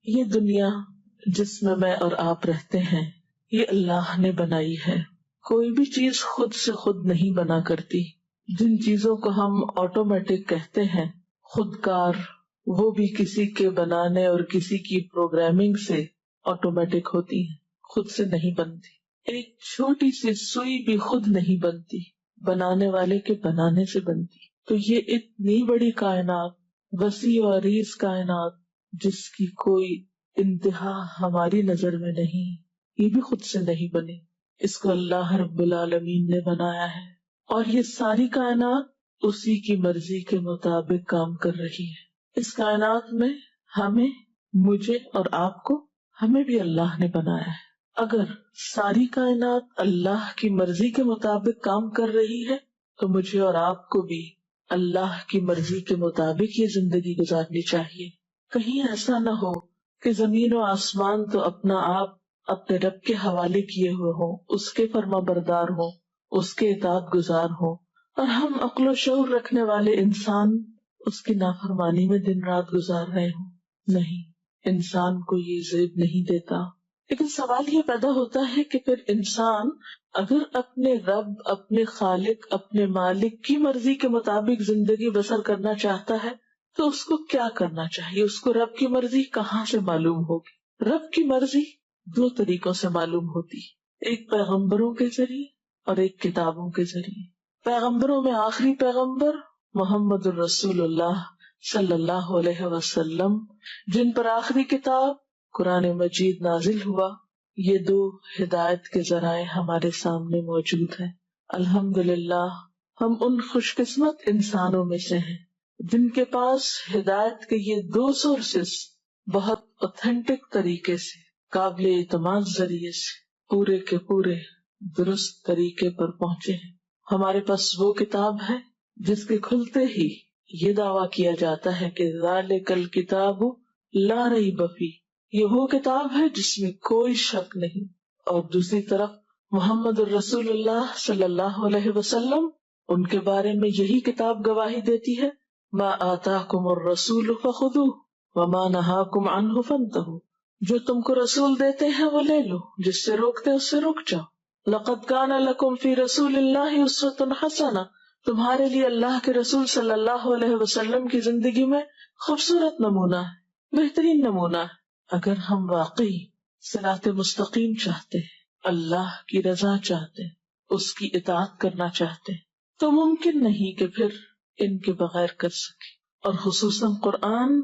یہ دنیا جس میں اور آپ رہتے ہیں یہ اللہ نے بنائی ہے. کوئی بھی چیز خود سے خود نہیں بنا کرتی. جن چیزوں کو ہم آٹومیٹک کہتے ہیں، خود کار، وہ بھی کسی کے بنانے اور کسی کی پروگرامنگ سے آٹومیٹک ہوتی ہیں، خود سے نہیں بنتی. ایک چھوٹی سی سوئی بھی خود نہیں بنتی، بنانے والے کے بنانے سے بنتی. تو یہ اتنی بڑی کائنات، وسیع و عریض کائنات جس کی کوئی انتہا ہماری نظر میں نہیں، یہ بھی خود سے نہیں بنی. اس کو اللہ رب العالمین نے بنایا ہے، اور یہ ساری کائنات اسی کی مرضی کے مطابق کام کر رہی ہے. اس کائنات میں ہمیں، مجھے اور آپ کو، ہمیں بھی اللہ نے بنایا ہے. اگر ساری کائنات اللہ کی مرضی کے مطابق کام کر رہی ہے تو مجھے اور آپ کو بھی اللہ کی مرضی کے مطابق یہ زندگی گزارنی چاہیے. کہیں ایسا نہ ہو کہ زمین و آسمان تو اپنا آپ اپنے رب کے حوالے کیے ہوئے ہوں، اس کے فرما بردار ہوں، اس کے اطاعت گزار ہوں، اور ہم عقل و شعور رکھنے والے انسان اس کی نافرمانی میں دن رات گزار رہے ہوں. نہیں، انسان کو یہ زیب نہیں دیتا. لیکن سوال یہ پیدا ہوتا ہے کہ پھر انسان اگر اپنے رب، اپنے خالق، اپنے مالک کی مرضی کے مطابق زندگی بسر کرنا چاہتا ہے تو اس کو کیا کرنا چاہیے؟ اس کو رب کی مرضی کہاں سے معلوم ہوگی؟ رب کی مرضی دو طریقوں سے معلوم ہوتی، ایک پیغمبروں کے ذریعے اور ایک کتابوں کے ذریعے. پیغمبروں میں آخری پیغمبر محمد الرسول اللہ صلی اللہ علیہ وسلم، جن پر آخری کتاب قرآن مجید نازل ہوا. یہ دو ہدایت کے ذرائع ہمارے سامنے موجود ہیں. الحمدللہ ہم ان خوش قسمت انسانوں میں سے ہیں جن کے پاس ہدایت کے یہ دو سورسز بہت اوتھینٹک طریقے سے، قابل اعتماد ذریعے سے پورے کے پورے درست طریقے پر پہنچے ہیں. ہمارے پاس وہ کتاب ہے جس کے کھلتے ہی یہ دعویٰ کیا جاتا ہے کہ ذالک الکتاب لا ریب فیہ، یہ وہ کتاب ہے جس میں کوئی شک نہیں. اور دوسری طرف محمد الرسول اللہ صلی اللہ علیہ وسلم، ان کے بارے میں یہی کتاب گواہی دیتی ہے، ما آتاکم الرسول فخذوہ وما نہاکم عنہ فانتہوا، جو تم کو رسول دیتے ہیں وہ لے لو، جس سے روکتے اس سے رک جاؤ. لقد کان لکم فی رسول اللہ اسوۃ حسنہ، تمہارے لیے اللہ کے رسول صلی اللہ علیہ وسلم کی زندگی میں خوبصورت نمونہ ہے، بہترین نمونہ ہے. اگر ہم واقعی صراط مستقیم چاہتے ہیں، اللہ کی رضا چاہتے ہیں، اس کی اطاعت کرنا چاہتے ہیں، تو ممکن نہیں کہ پھر ان کے بغیر کر سکے. اور خصوصاً قرآن،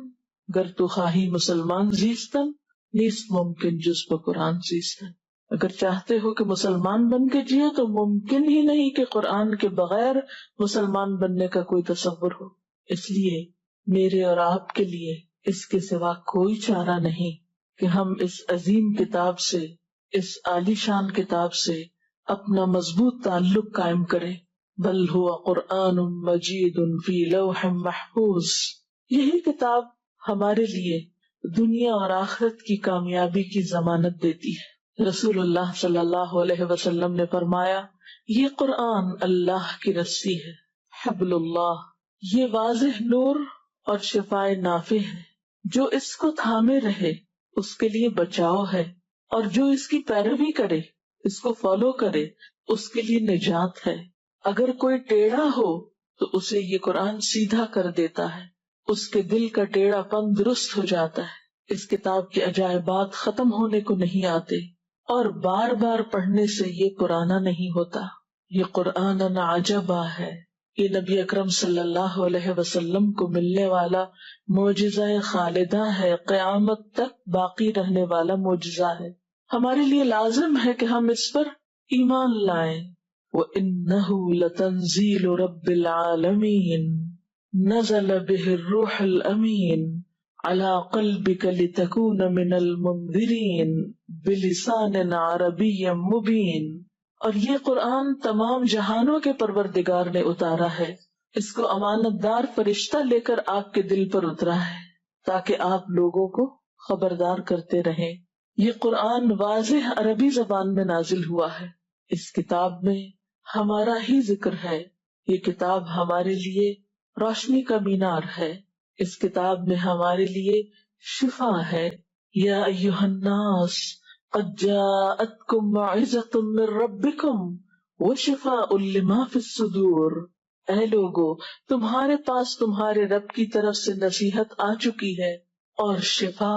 گر تو خواہی مسلمان زیستن نیست ممکن جز قرآن زیستن. اگر چاہتے ہو کہ مسلمان بن کے جیو تو ممکن ہی نہیں کہ قرآن کے بغیر مسلمان بننے کا کوئی تصور ہو. اس لیے میرے اور آپ کے لیے اس کے سوا کوئی چارہ نہیں کہ ہم اس عظیم کتاب سے، اس عالی شان کتاب سے اپنا مضبوط تعلق قائم کریں. بل هو قرآن مجید فی لوح محفوظ، یہی کتاب ہمارے لیے دنیا اور آخرت کی کامیابی کی ضمانت دیتی ہے. رسول اللہ صلی اللہ علیہ وسلم نے فرمایا، یہ قرآن اللہ کی رسی ہے، حبل اللہ، یہ واضح نور اور شفائے نافع ہے. جو اس کو تھامے رہے اس کے لیے بچاؤ ہے، اور جو اس کی پیروی کرے، اس کو فالو کرے، اس کے لیے نجات ہے. اگر کوئی ٹیڑھا ہو تو اسے یہ قرآن سیدھا کر دیتا ہے، اس کے دل کا ٹیڑھا پن درست ہو جاتا ہے. اس کتاب کے عجائبات ختم ہونے کو نہیں آتے، اور بار بار پڑھنے سے یہ پرانا نہیں ہوتا. یہ قرآن عجبا ہے، یہ نبی اکرم صلی اللہ علیہ وسلم کو ملنے والا معجزہ خالدہ ہے، قیامت تک باقی رہنے والا معجزہ ہے. ہمارے لیے لازم ہے کہ ہم اس پر ایمان لائیں. وَإِنَّهُ لَتَنزِيلُ رَبِّ الْعَالَمِينَ نَزَلَ بِهِ الرُّوحُ الْأَمِينُ عَلَى قَلْبِكَ لِتَكُونَ مِنَ الْمُنذِرِينَ بِلِسَانٍ عَرَبِيٍّ مُبِينٍ. اور یہ قرآن تمام جہانوں کے پروردگار نے اتارا ہے، اس کو امانت دار فرشتہ لے کر آپ کے دل پر اترا ہے تاکہ آپ لوگوں کو خبردار کرتے رہیں. یہ قرآن واضح عربی زبان میں نازل ہوا ہے. اس کتاب میں ہمارا ہی ذکر ہے، یہ کتاب ہمارے لیے روشنی کا مینار ہے، اس کتاب میں ہمارے لیے شفا ہے، یا ایھا الناس قد جاءتکم موعظۃ من ربکم وشفاء لما فی الصدور، اے لوگو تمہارے پاس تمہارے رب کی طرف سے نصیحت آ چکی ہے اور شفا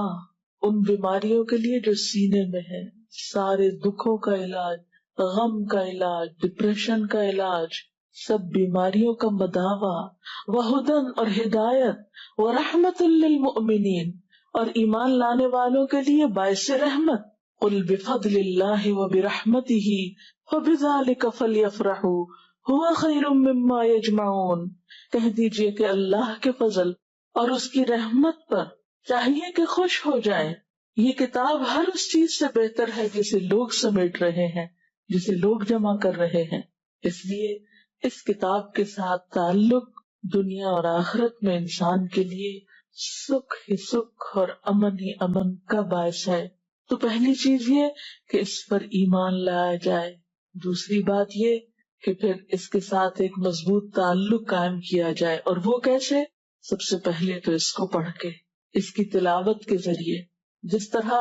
ان بیماریوں کے لیے جو سینے میں ہے، سارے دکھوں کا علاج، غم کا علاج، ڈپریشن کا علاج، سب بیماریوں کا مداوا، وہدن اور ہدایت، ورحمت للمؤمنین اور ایمان لانے والوں کے لیے باعث رحمت۔ قل بفضل اللہ وبرحمتہ فبذلک فلیفرحوا ھو خیر مما یجمعون، کہہ دیجئے کہ اللہ کے فضل اور اس کی رحمت پر چاہیے کہ خوش ہو جائیں، یہ کتاب ہر اس چیز سے بہتر ہے جسے لوگ سمیٹ رہے ہیں، جسے لوگ جمع کر رہے ہیں۔ اس لیے اس کتاب کے ساتھ تعلق دنیا اور آخرت میں انسان کے لیے سکھ ہی سکھ اور امن ہی امن کا باعث ہے۔ تو پہلی چیز یہ کہ اس پر ایمان لایا جائے، دوسری بات یہ کہ پھر اس کے ساتھ ایک مضبوط تعلق قائم کیا جائے، اور وہ کیسے؟ سب سے پہلے تو اس کو پڑھ کے، اس کی تلاوت کے ذریعے، جس طرح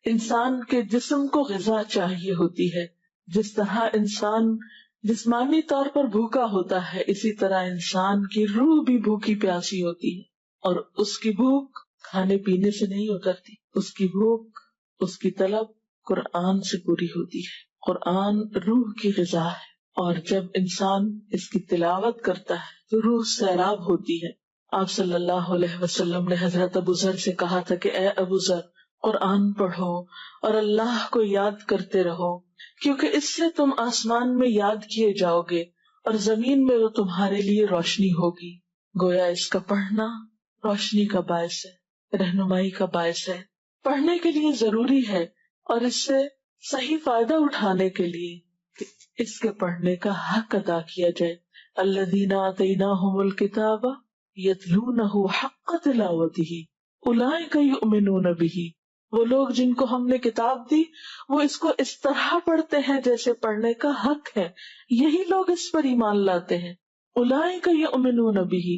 انسان کے جسم کو غذا چاہیے ہوتی ہے، جس طرح انسان جسمانی طور پر بھوکا ہوتا ہے، اسی طرح انسان کی روح بھی بھوکی پیاسی ہوتی ہے، اور اس کی بھوک کھانے پینے سے نہیں اترتی، اس کی بھوک، اس کی طلب قرآن سے پوری ہوتی ہے۔ قرآن روح کی غذا ہے، اور جب انسان اس کی تلاوت کرتا ہے تو روح سیراب ہوتی ہے۔ آپ صلی اللہ علیہ وسلم نے حضرت ابو ذر سے کہا تھا کہ اے ابو ذر، قرآن پڑھو اور اللہ کو یاد کرتے رہو، کیونکہ اس سے تم آسمان میں یاد کیے جاؤ گے اور زمین میں وہ تمہارے لیے روشنی ہوگی۔ گویا اس کا پڑھنا روشنی کا باعث ہے، رہنمائی کا باعث ہے، پڑھنے کے لیے ضروری ہے، اور اس سے صحیح فائدہ اٹھانے کے لیے اس کے پڑھنے کا حق ادا کیا جائے۔ الذین آتیناہم الکتاب یتلونہ حق تلاوتہ اولئک یؤمنون بہ، وہ لوگ جن کو ہم نے کتاب دی وہ اس کو اس طرح پڑھتے ہیں جیسے پڑھنے کا حق ہے، یہی لوگ اس پر ایمان لاتے ہیں۔ اولئک یؤمنون بہ،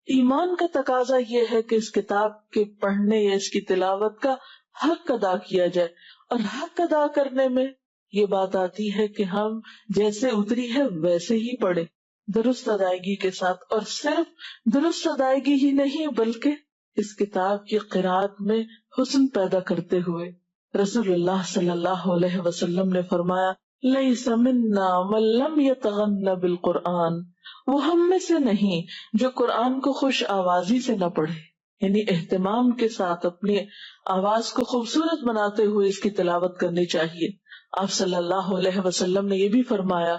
ایمان کا تقاضا یہ ہے کہ اس کتاب کے پڑھنے یا اس کی تلاوت کا حق ادا کیا جائے، اور حق ادا کرنے میں یہ بات آتی ہے کہ ہم جیسے اتری ہے ویسے ہی پڑھیں، درست ادائیگی کے ساتھ، اور صرف درست ادائیگی ہی نہیں بلکہ اس کتاب کی قرأت میں حسن پیدا کرتے ہوئے۔ رسول اللہ صلی اللہ علیہ وسلم نے فرمایا لیس منا من لم یتغن بالقرآن، وہ ہم میں سے نہیں جو قرآن کو خوش آوازی سے نہ پڑھے، یعنی اہتمام کے ساتھ اپنی آواز کو خوبصورت بناتے ہوئے اس کی تلاوت کرنی چاہیے۔ آپ صلی اللہ علیہ وسلم نے یہ بھی فرمایا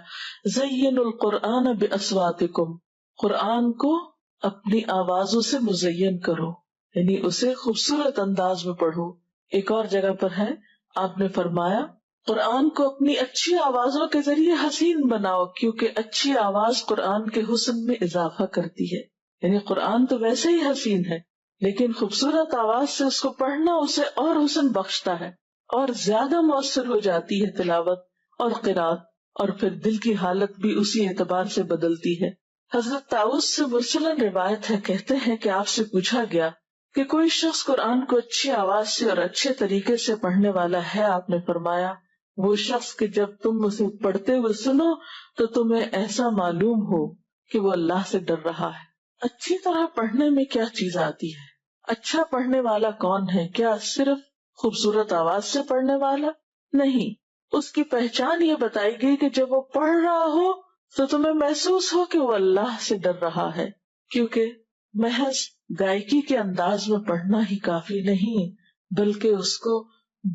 زینوا القرآن باصواتکم، قرآن کو اپنی آوازوں سے مزین کرو، یعنی اسے خوبصورت انداز میں پڑھو۔ ایک اور جگہ پر ہے، آپ نے فرمایا قرآن کو اپنی اچھی آوازوں کے ذریعے حسین بناؤ، کیونکہ اچھی آواز قرآن کے حسن میں اضافہ کرتی ہے۔ یعنی قرآن تو ویسے ہی حسین ہے، لیکن خوبصورت آواز سے اس کو پڑھنا اسے اور حسن بخشتا ہے، اور زیادہ مؤثر ہو جاتی ہے تلاوت اور قرأت، اور پھر دل کی حالت بھی اسی اعتبار سے بدلتی ہے۔ حضرت طاؤس سے مرسلن روایت ہے، کہتے ہیں کہ آپ سے پوچھا گیا کہ کوئی شخص قرآن کو اچھی آواز سے اور اچھے طریقے سے پڑھنے والا ہے؟ آپ نے فرمایا وہ شخص کہ جب تم اسے پڑھتے ہوئے سنو تو تمہیں ایسا معلوم ہو کہ وہ اللہ سے ڈر رہا ہے۔ اچھی طرح پڑھنے میں کیا چیز آتی ہے؟ اچھا پڑھنے والا کون ہے؟ کیا صرف خوبصورت آواز سے پڑھنے والا؟ نہیں، اس کی پہچان یہ بتائی گئی کہ جب وہ پڑھ رہا ہو تو تمہیں محسوس ہو کہ وہ اللہ سے ڈر رہا ہے، کیونکہ محض گائیکی کے انداز میں پڑھنا ہی کافی نہیں، بلکہ اس کو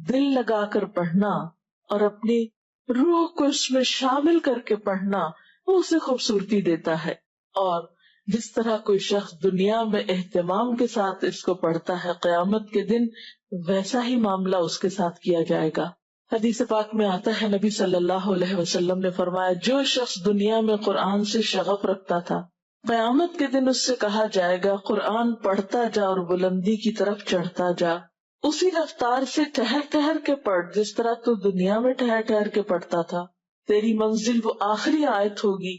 دل لگا کر پڑھنا اور اپنی روح کو اس میں شامل کر کے پڑھنا، وہ اسے خوبصورتی دیتا ہے۔ اور جس طرح کوئی شخص دنیا میں اہتمام کے ساتھ اس کو پڑھتا ہے، قیامت کے دن ویسا ہی معاملہ اس کے ساتھ کیا جائے گا۔ حدیث پاک میں آتا ہے، نبی صلی اللہ علیہ وسلم نے فرمایا جو شخص دنیا میں قرآن سے شغف رکھتا تھا، قیامت کے دن اس سے کہا جائے گا قرآن پڑھتا جا اور بلندی کی طرف چڑھتا جا، اسی رفتار سے ٹہر ٹہر کے پڑھ جس طرح تو دنیا میں ٹہر ٹہر کے پڑھتا تھا، تیری منزل وہ آخری آیت ہوگی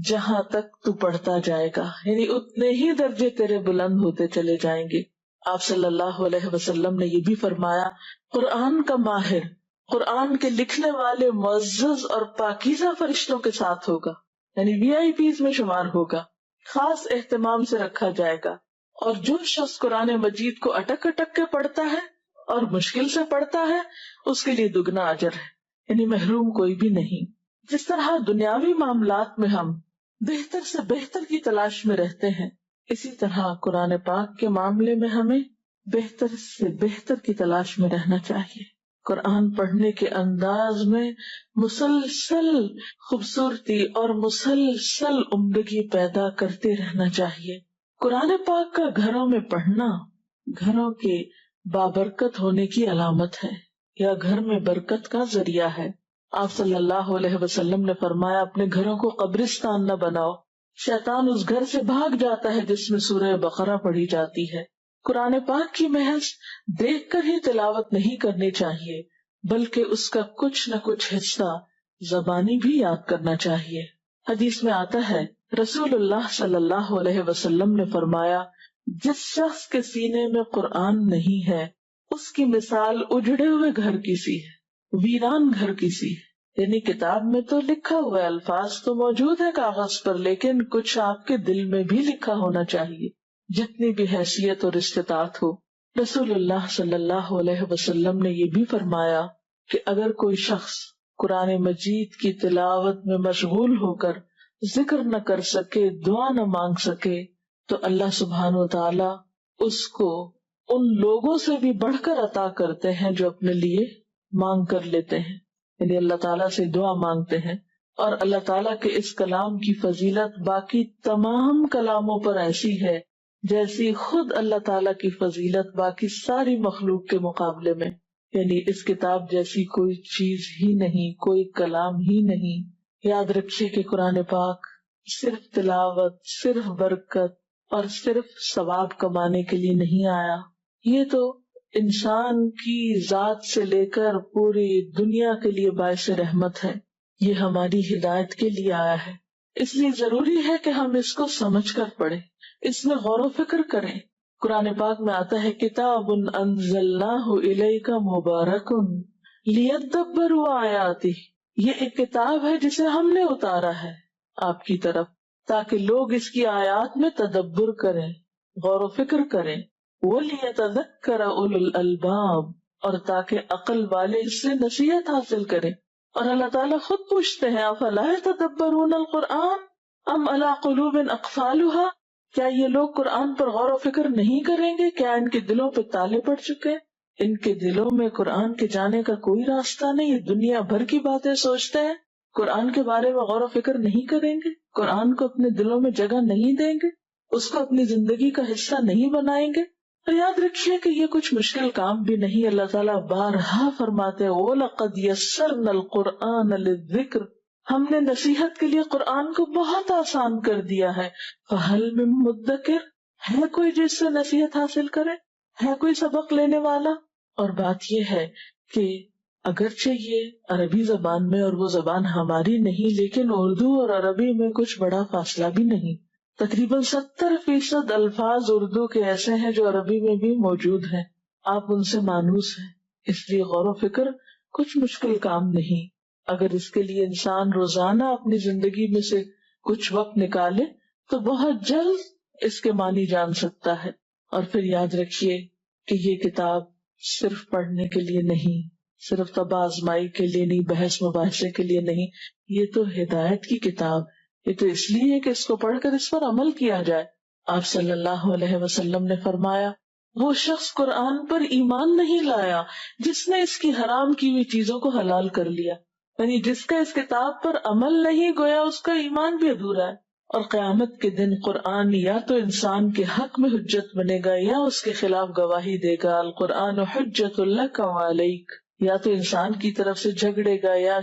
جہاں تک تو پڑھتا جائے گا، یعنی اتنے ہی درجے تیرے بلند ہوتے چلے جائیں گے۔ آپ صلی اللہ علیہ وسلم نے یہ بھی فرمایا، قرآن کا ماہر قرآن کے لکھنے والے معزز اور پاکیزہ فرشتوں کے ساتھ ہوگا، یعنی VIP میں شمار ہوگا، خاص اہتمام سے رکھا جائے گا۔ اور جو شخص قرآن مجید کو اٹک اٹک کے پڑھتا ہے اور مشکل سے پڑھتا ہے، اس کے لیے دگنا اجر ہے، یعنی محروم کوئی بھی نہیں۔ جس طرح دنیاوی معاملات میں ہم بہتر سے بہتر کی تلاش میں رہتے ہیں، اسی طرح قرآن پاک کے معاملے میں ہمیں بہتر سے بہتر کی تلاش میں رہنا چاہیے۔ قرآن پڑھنے کے انداز میں مسلسل خوبصورتی اور مسلسل عمدگی پیدا کرتے رہنا چاہیے۔ قرآن پاک کا گھروں میں پڑھنا گھروں کے بابرکت ہونے کی علامت ہے، یا گھر میں برکت کا ذریعہ ہے۔ آپ صلی اللہ علیہ وسلم نے فرمایا، اپنے گھروں کو قبرستان نہ بناؤ، شیطان اس گھر سے بھاگ جاتا ہے جس میں سورہ بقرہ پڑھی جاتی ہے۔ قرآن پاک کی محض دیکھ کر ہی تلاوت نہیں کرنی چاہیے، بلکہ اس کا کچھ نہ کچھ حصہ زبانی بھی یاد کرنا چاہیے۔ حدیث میں آتا ہے، رسول اللہ صلی اللہ علیہ وسلم نے فرمایا، جس شخص کے سینے میں قرآن نہیں ہے، اس کی مثال اجڑے ہوئے گھر کی سی ہے، ویران گھر کی سی ہے۔ یعنی کتاب میں تو لکھا ہوا ہے، الفاظ تو موجود ہے کاغذ پر، لیکن کچھ آپ کے دل میں بھی لکھا ہونا چاہیے، جتنی بھی حیثیت اور استطاعت ہو۔ رسول اللہ صلی اللہ علیہ وسلم نے یہ بھی فرمایا کہ اگر کوئی شخص قرآن مجید کی تلاوت میں مشغول ہو کر ذکر نہ کر سکے، دعا نہ مانگ سکے، تو اللہ سبحانہ و تعالی اس کو ان لوگوں سے بھی بڑھ کر عطا کرتے ہیں جو اپنے لیے مانگ کر لیتے ہیں، یعنی اللہ تعالیٰ سے دعا مانگتے ہیں۔ اور اللہ تعالیٰ کے اس کلام کی فضیلت باقی تمام کلاموں پر ایسی ہے جیسی خود اللہ تعالیٰ کی فضیلت باقی ساری مخلوق کے مقابلے میں، یعنی اس کتاب جیسی کوئی چیز ہی نہیں، کوئی کلام ہی نہیں۔ یاد رکھیے کہ قرآن پاک صرف تلاوت، صرف برکت اور صرف ثواب کمانے کے لیے نہیں آیا، یہ تو انسان کی ذات سے لے کر پوری دنیا کے لیے باعث رحمت ہے، یہ ہماری ہدایت کے لیے آیا ہے۔ اس لیے ضروری ہے کہ ہم اس کو سمجھ کر پڑھیں، اس میں غور و فکر کریں۔ قرآن پاک میں آتا ہے، کتاب انزلناہ الیک مبارک لیدبروا آیاتہ، یہ ایک کتاب ہے جسے ہم نے اتارا ہے آپ کی طرف تاکہ لوگ اس کی آیات میں تدبر کریں، غور و فکر کریں، وَلِيَتَذَكَّرَ أُولُو الْأَلْبَابِ، اور تاکہ عقل والے اس سے نصیحت حاصل کریں۔ اور اللہ تعالیٰ خود پوچھتے ہیں، أَفَلَا يَتَدَبَّرُونَ الْقُرْآنَ أَمْ عَلَىٰ قُلُوبٍ أَقْفَالُهَا، کیا یہ لوگ قرآن پر غور و فکر نہیں کریں گے؟ کیا ان کے دلوں پہ تالے پڑ چکے؟ ان کے دلوں میں قرآن کے جانے کا کوئی راستہ نہیں، دنیا بھر کی باتیں سوچتے ہیں، قرآن کے بارے میں غور و فکر نہیں کریں گے، قرآن کو اپنے دلوں میں جگہ نہیں دیں گے، اس کو اپنی زندگی کا حصہ نہیں بنائیں گے۔ اور یاد رکھیے کہ یہ کچھ مشکل کام بھی نہیں، اللہ تعالیٰ بارہا فرماتے ہیں، وَلَقَدْ يَسَّرْنَا الْقُرْآنَ لِلذِّكْرِ، ہم نے نصیحت کے لیے قرآن کو بہت آسان کر دیا ہے، فَهَلْ مِن مُدَّكِرٍ، ہے کوئی جس سے نصیحت حاصل کرے، ہے کوئی سبق لینے والا؟ اور بات یہ ہے کہ اگرچہ یہ عربی زبان میں اور وہ زبان ہماری نہیں، لیکن اردو اور عربی میں کچھ بڑا فاصلہ بھی نہیں، تقریباً 70% الفاظ اردو کے ایسے ہیں جو عربی میں بھی موجود ہیں، آپ ان سے مانوس ہیں، اس لیے غور و فکر کچھ مشکل کام نہیں۔ اگر اس کے لیے انسان روزانہ اپنی زندگی میں سے کچھ وقت نکالے تو بہت جلد اس کے معنی جان سکتا ہے۔ اور پھر یاد رکھیے کہ یہ کتاب صرف پڑھنے کے لیے نہیں، صرف طبع آزمائی کے لیے نہیں، بحث مباحثے کے لیے نہیں، یہ تو ہدایت کی کتاب، یہ تو اس لیے کہ اس کو پڑھ کر اس پر عمل کیا جائے۔ آپ صلی اللہ علیہ وسلم نے فرمایا، وہ شخص قرآن پر ایمان نہیں لایا جس نے اس کی حرام کی ہوئی چیزوں کو حلال کر لیا، یعنی جس کا اس کتاب پر عمل نہیں، گویا اس کا ایمان بھی ادھورا ہے۔ اور قیامت کے دن قرآن یا تو انسان کے حق میں حجت بنے گا یا اس کے خلاف گواہی دے گا، القرآن حجت لک وعلیک، یا تو انسان کی طرف سے جھگڑے گا یا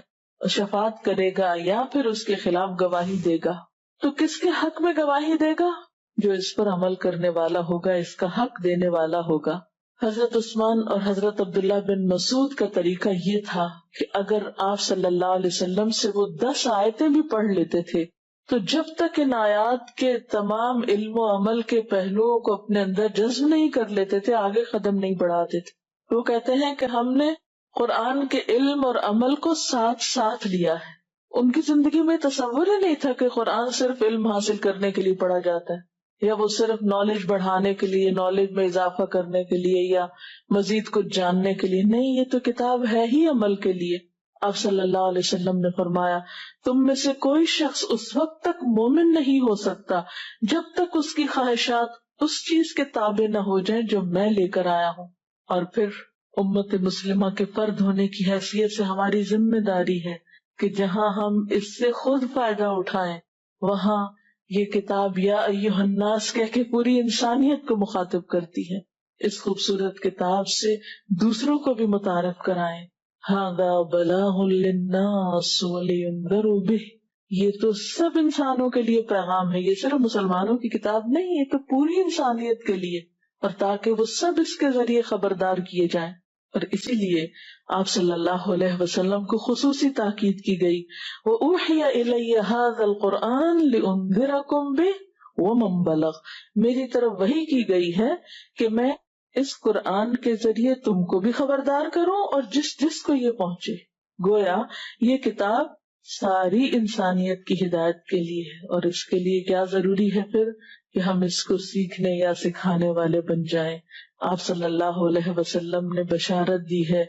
شفاعت کرے گا یا پھر اس کے خلاف گواہی دے گا۔ تو کس کے حق میں گواہی دے گا؟ جو اس پر عمل کرنے والا ہوگا، اس کا حق دینے والا ہوگا۔ حضرت عثمان اور حضرت عبداللہ بن مسعود کا طریقہ یہ تھا کہ اگر آپ صلی اللہ علیہ وسلم سے وہ 10 آیتیں بھی پڑھ لیتے تھے تو جب تک ان آیات کے تمام علم و عمل کے پہلوؤں کو اپنے اندر جذب نہیں کر لیتے تھے آگے قدم نہیں بڑھاتے تھے۔ وہ کہتے ہیں کہ ہم نے قرآن کے علم اور عمل کو ساتھ ساتھ لیا ہے۔ ان کی زندگی میں تصور ہی نہیں تھا کہ قرآن صرف علم حاصل کرنے کے لیے پڑھا جاتا ہے، یا وہ صرف نالج بڑھانے کے لیے، نالج میں اضافہ کرنے کے لیے، یا مزید کچھ جاننے کے لیے۔ نہیں، یہ تو کتاب ہے ہی عمل کے لیے۔ آپ صلی اللہ علیہ وسلم نے فرمایا، تم میں سے کوئی شخص اس وقت تک مومن نہیں ہو سکتا جب تک اس کی خواہشات اس چیز کے تابع نہ ہو جائیں جو میں لے کر آیا ہوں۔ اور پھر امت مسلمہ کے فرد ہونے کی حیثیت سے ہماری ذمہ داری ہے کہ جہاں ہم اس سے خود فائدہ اٹھائیں، وہاں یہ کتاب یا ایھا الناس کہہ کے پوری انسانیت کو مخاطب کرتی ہے۔ اس خوبصورت کتاب سے دوسروں کو بھی متعارف کرائیں۔ ھذا بلاغ للناس ولینذروا بہ، یہ تو سب انسانوں کے لیے پیغام ہے، یہ صرف مسلمانوں کی کتاب نہیں، یہ تو پوری انسانیت کے لیے، اور تاکہ وہ سب اس کے ذریعے خبردار کیے جائیں۔ اور اسی لیے آپ صلی اللہ علیہ وسلم کو خصوصی تاکید کی گئی، وَأُوحِيَ إِلَيَّ هَذَا الْقُرْآنُ لِأُنذِرَكُم بِهِ وَمَن بَلَغَ، میری طرف وحی کی گئی ہے کہ میں اس قرآن کے ذریعے تم کو بھی خبردار کروں اور جس جس کو یہ پہنچے۔ گویا یہ کتاب ساری انسانیت کی ہدایت کے لیے ہے، اور اس کے لیے کیا ضروری ہے پھر کہ ہم اس کو سیکھنے یا سکھانے والے بن جائیں۔ آپ صلی اللہ علیہ وسلم نے بشارت دی ہے،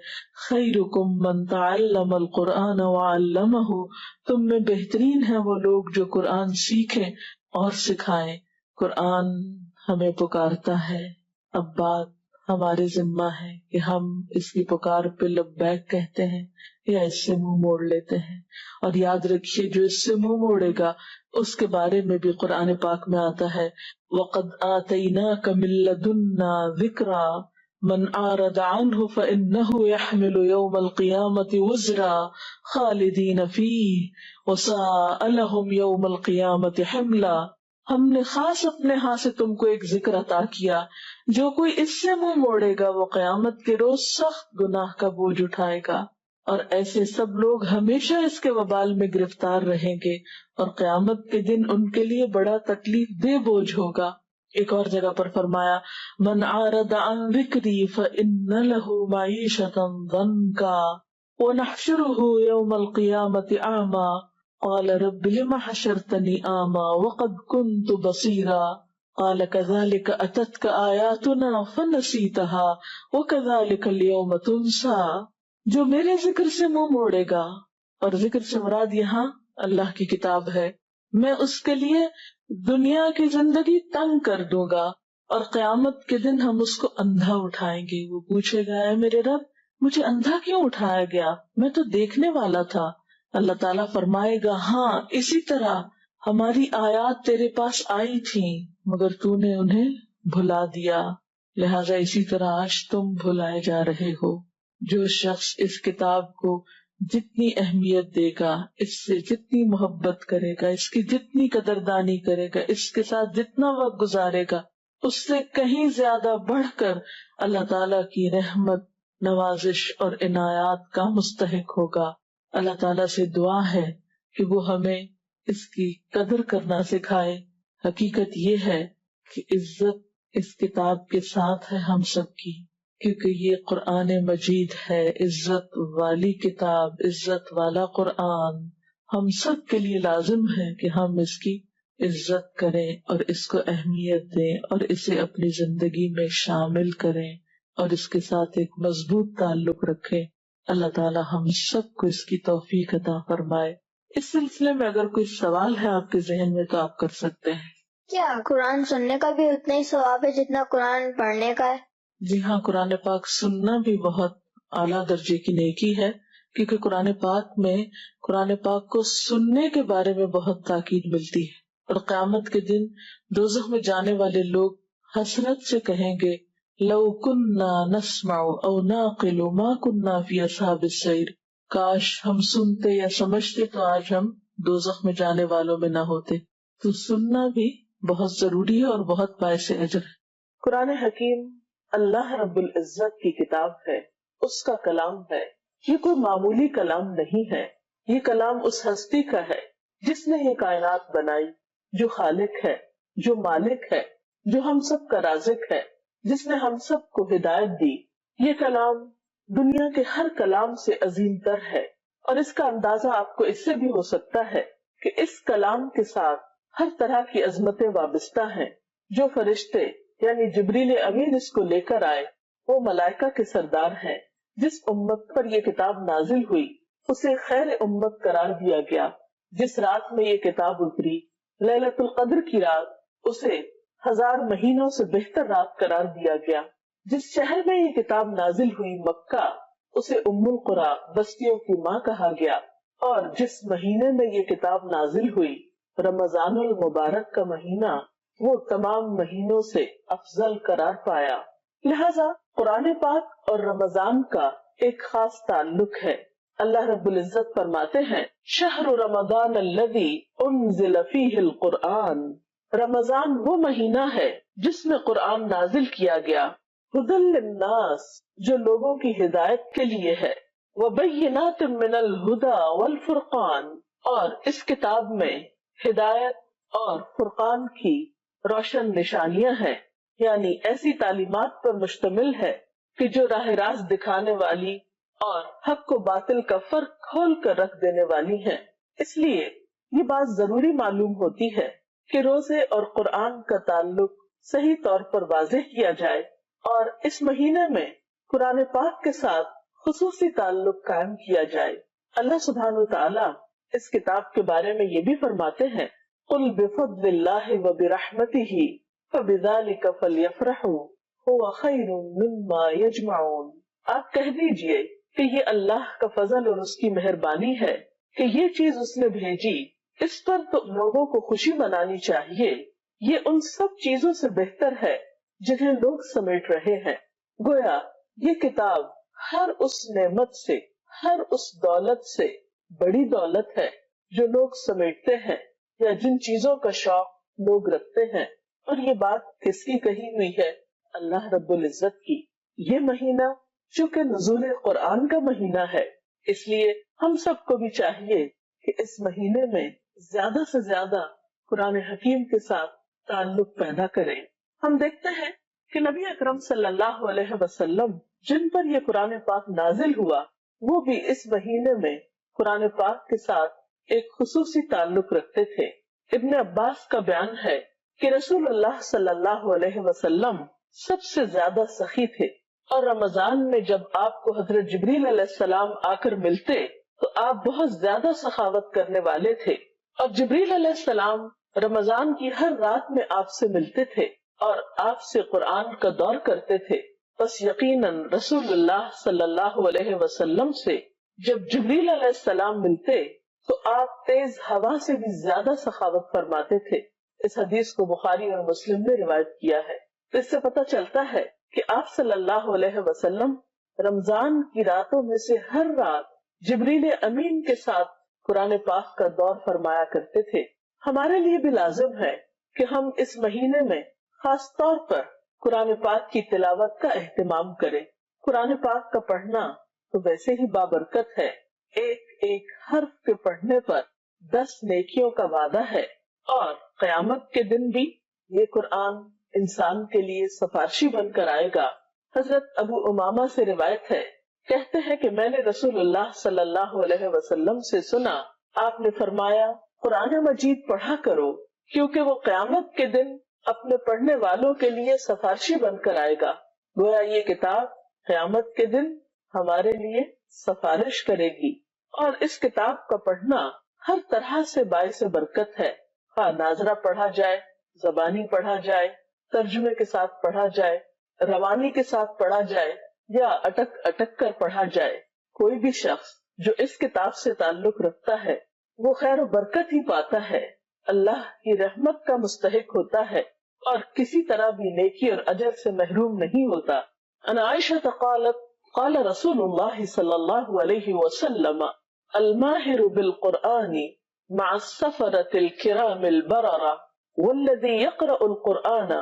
خیرکم من تعلم القرآن وعلمہ، تم میں بہترین ہیں وہ لوگ جو قرآن سیکھیں اور سکھائیں۔ قرآن ہمیں پکارتا ہے، اب بات ہمارے ذمہ ہے کہ ہم اس کی پکار پہ لبیک کہتے ہیں یا اس سے منہ موڑ لیتے ہیں۔ اور یاد رکھیے، جو اس سے منہ موڑے گا اس کے بارے میں بھی قرآن پاک میں آتا ہے، وَقَدْ آتَيْنَاكَ مِن لَّدُنَّا ذِكْرًا مَنْ أَعْرَضَ عَنْهُ فَإِنَّهُ يَحْمِلُ يَوْمَ الْقِيَامَةِ وِزْرًا خَالِدِينَ فِيهِ وَسَاءَ لَهُمْ يَوْمَ الْقِيَامَةِ حِمْلًا۔ ہم نے خاص اپنے ہاں سے تم کو ایک ذکر عطا کیا، جو کوئی اس سے منہ موڑے گا وہ قیامت کے روز سخت گناہ کا بوجھ اٹھائے گا، اور ایسے سب لوگ ہمیشہ اس کے وبال میں گرفتار رہیں گے، اور قیامت کے دن ان کے لیے بڑا تکلیف دہ بوجھ ہوگا۔ ایک اور جگہ پر فرمایا، من اعرض عن ذکری فإن له معیشة ضنکا ونحشره یوم القیامة اعما قال رب لم حشرتنی اعما وقد كنت بصیرا قال كذلك اتتك آیاتنا فنسیتها وكذلك اليوم تنسى۔ جو میرے ذکر سے منہ موڑے گا، اور ذکر سے مراد یہاں اللہ کی کتاب ہے، میں اس کے لیے دنیا کی زندگی تنگ کر دوں گا، اور قیامت کے دن ہم اس کو اندھا اٹھائیں گے۔ وہ پوچھے گا، اے میرے رب، مجھے اندھا کیوں اٹھایا گیا؟ میں تو دیکھنے والا تھا۔ اللہ تعالیٰ فرمائے گا، ہاں اسی طرح ہماری آیات تیرے پاس آئی تھیں مگر تو نے انہیں بھلا دیا، لہذا اسی طرح آج تم بھلائے جا رہے ہو۔ جو شخص اس کتاب کو جتنی اہمیت دے گا، اس سے جتنی محبت کرے گا، اس کی جتنی قدردانی کرے گا، اس کے ساتھ جتنا وقت گزارے گا، اس سے کہیں زیادہ بڑھ کر اللہ تعالیٰ کی رحمت، نوازش اور عنایات کا مستحق ہوگا۔ اللہ تعالیٰ سے دعا ہے کہ وہ ہمیں اس کی قدر کرنا سکھائے۔ حقیقت یہ ہے کہ عزت اس کتاب کے ساتھ ہے ہم سب کی، کیونکہ یہ قرآن مجید ہے، عزت والی کتاب، عزت والا قرآن۔ ہم سب کے لیے لازم ہے کہ ہم اس کی عزت کریں اور اس کو اہمیت دیں اور اسے اپنی زندگی میں شامل کریں اور اس کے ساتھ ایک مضبوط تعلق رکھیں۔ اللہ تعالی ہم سب کو اس کی توفیق عطا فرمائے۔ اس سلسلے میں اگر کوئی سوال ہے آپ کے ذہن میں تو آپ کر سکتے ہیں۔ کیا قرآن سننے کا بھی اتنا ہی ثواب ہے جتنا قرآن پڑھنے کا ہے؟ جی ہاں، قرآن پاک سننا بھی بہت اعلیٰ درجے کی نیکی ہے، کیونکہ قرآن پاک میں قرآن پاک کو سننے کے بارے میں بہت تاکید ملتی ہے، اور قیامت کے دن دوزخ میں جانے والے لوگ حسرت سے کہیں گے، لو کننا نسمع او نعقل ما کننا فی اصحاب السعیر، کاش ہم سنتے یا سمجھتے تو آج ہم دوزخ میں جانے والوں میں نہ ہوتے۔ تو سننا بھی بہت ضروری ہے اور بہت باعث اجر ہے۔ قرآن حکیم اللہ رب العزت کی کتاب ہے، اس کا کلام ہے، یہ کوئی معمولی کلام نہیں ہے، یہ کلام اس ہستی کا ہے جس نے یہ کائنات بنائی، جو خالق ہے، جو مالک ہے، جو ہم سب کا رازق ہے، جس نے ہم سب کو ہدایت دی۔ یہ کلام دنیا کے ہر کلام سے عظیم تر ہے، اور اس کا اندازہ آپ کو اس سے بھی ہو سکتا ہے کہ اس کلام کے ساتھ ہر طرح کی عظمتیں وابستہ ہیں۔ جو فرشتے یعنی جبریل امین اس کو لے کر آئے وہ ملائکہ کے سردار ہیں۔ جس امت پر یہ کتاب نازل ہوئی اسے خیر امت قرار دیا گیا۔ جس رات میں یہ کتاب اتری لیلۃ القدر کی رات، اسے 1000 مہینوں سے بہتر رات قرار دیا گیا۔ جس شہر میں یہ کتاب نازل ہوئی مکہ، اسے ام القری بستیوں کی ماں کہا گیا۔ اور جس مہینے میں یہ کتاب نازل ہوئی رمضان المبارک کا مہینہ، وہ تمام مہینوں سے افضل قرار پایا۔ لہذا قرآن پاک اور رمضان کا ایک خاص تعلق ہے۔ اللہ رب العزت فرماتے ہیں شہر رمضان الذی انزل فیہ القرآن، رمضان وہ مہینہ ہے جس میں قرآن نازل کیا گیا، ھدی للناس جو لوگوں کی ہدایت کے لیے ہے، وبینات من الہدی والفرقان اور اس کتاب میں ہدایت اور فرقان کی روشن نشانیاں ہیں، یعنی ایسی تعلیمات پر مشتمل ہے کہ جو راہ راست دکھانے والی اور حق و باطل کا فرق کھول کر رکھ دینے والی ہیں۔ اس لیے یہ بات ضروری معلوم ہوتی ہے کہ روزے اور قرآن کا تعلق صحیح طور پر واضح کیا جائے، اور اس مہینے میں قرآن پاک کے ساتھ خصوصی تعلق قائم کیا جائے۔ اللہ سبحانہ وتعالی اس کتاب کے بارے میں یہ بھی فرماتے ہیں قُلْ بِفَضْلِ اللَّهِ وَبِرَحْمَتِهِ فَبِذَلِكَ فَلْيَفْرَحُوا هُوَ خَيْرٌ مِّمَّا يَجْمَعُونَ۔ آپ کہہ دیجئے کہ یہ اللہ کا فضل اور اس کی مہربانی ہے کہ یہ چیز اس نے بھیجی، اس پر تو لوگوں کو خوشی منانی چاہیے، یہ ان سب چیزوں سے بہتر ہے جنہیں لوگ سمیٹ رہے ہیں۔ گویا یہ کتاب ہر اس نعمت سے، ہر اس دولت سے بڑی دولت ہے جو لوگ سمیٹتے ہیں یا جن چیزوں کا شوق لوگ رکھتے ہیں۔ اور یہ بات کس کی کہی ہوئی ہے؟ اللہ رب العزت کی۔ یہ مہینہ چونکہ نزول قرآن کا مہینہ ہے، اس لیے ہم سب کو بھی چاہیے کہ اس مہینے میں زیادہ سے زیادہ قرآن حکیم کے ساتھ تعلق پیدا کریں۔ ہم دیکھتے ہیں کہ نبی اکرم صلی اللہ علیہ وسلم جن پر یہ قرآن پاک نازل ہوا، وہ بھی اس مہینے میں قرآن پاک کے ساتھ ایک خصوصی تعلق رکھتے تھے۔ ابن عباس کا بیان ہے کہ رسول اللہ صلی اللہ علیہ وسلم سب سے زیادہ سخی تھے، اور رمضان میں جب آپ کو حضرت جبریل علیہ السلام آ کر ملتے تو آپ بہت زیادہ سخاوت کرنے والے تھے، اور جبریل علیہ السلام رمضان کی ہر رات میں آپ سے ملتے تھے اور آپ سے قرآن کا دور کرتے تھے۔ بس یقیناً رسول اللہ صلی اللہ علیہ وسلم سے جب جبریل علیہ السلام ملتے تو آپ تیز ہوا سے بھی زیادہ سخاوت فرماتے تھے۔ اس حدیث کو بخاری اور مسلم نے روایت کیا ہے۔ تو اس سے پتہ چلتا ہے کہ آپ صلی اللہ علیہ وسلم رمضان کی راتوں میں سے ہر رات جبریل امین کے ساتھ قرآن پاک کا دور فرمایا کرتے تھے۔ ہمارے لیے بھی لازم ہے کہ ہم اس مہینے میں خاص طور پر قرآن پاک کی تلاوت کا اہتمام کریں۔ قرآن پاک کا پڑھنا تو ویسے ہی بابرکت ہے، ایک ایک حرف کے پڑھنے پر 10 نیکیوں کا وعدہ ہے، اور قیامت کے دن بھی یہ قرآن انسان کے لیے سفارشی بن کر آئے گا۔ حضرت ابو امامہ سے روایت ہے، کہتے ہیں کہ میں نے رسول اللہ صلی اللہ علیہ وسلم سے سنا، آپ نے فرمایا قرآن مجید پڑھا کرو کیونکہ وہ قیامت کے دن اپنے پڑھنے والوں کے لیے سفارشی بن کر آئے گا۔ گویا یہ کتاب قیامت کے دن ہمارے لیے سفارش کرے گی، اور اس کتاب کا پڑھنا ہر طرح سے باعث برکت ہے، خواہ ناظرہ پڑھا جائے، زبانی پڑھا جائے، ترجمے کے ساتھ پڑھا جائے، روانی کے ساتھ پڑھا جائے، یا اٹک اٹک کر پڑھا جائے۔ کوئی بھی شخص جو اس کتاب سے تعلق رکھتا ہے وہ خیر و برکت ہی پاتا ہے، اللہ کی رحمت کا مستحق ہوتا ہے، اور کسی طرح بھی نیکی اور اجر سے محروم نہیں ہوتا۔ ان عائشہ قالت قال رسول اللہ صلی اللہ علیہ وسلم الماہر بالقرآن مع السفرة الكرام البررة والذي يقرأ القرآن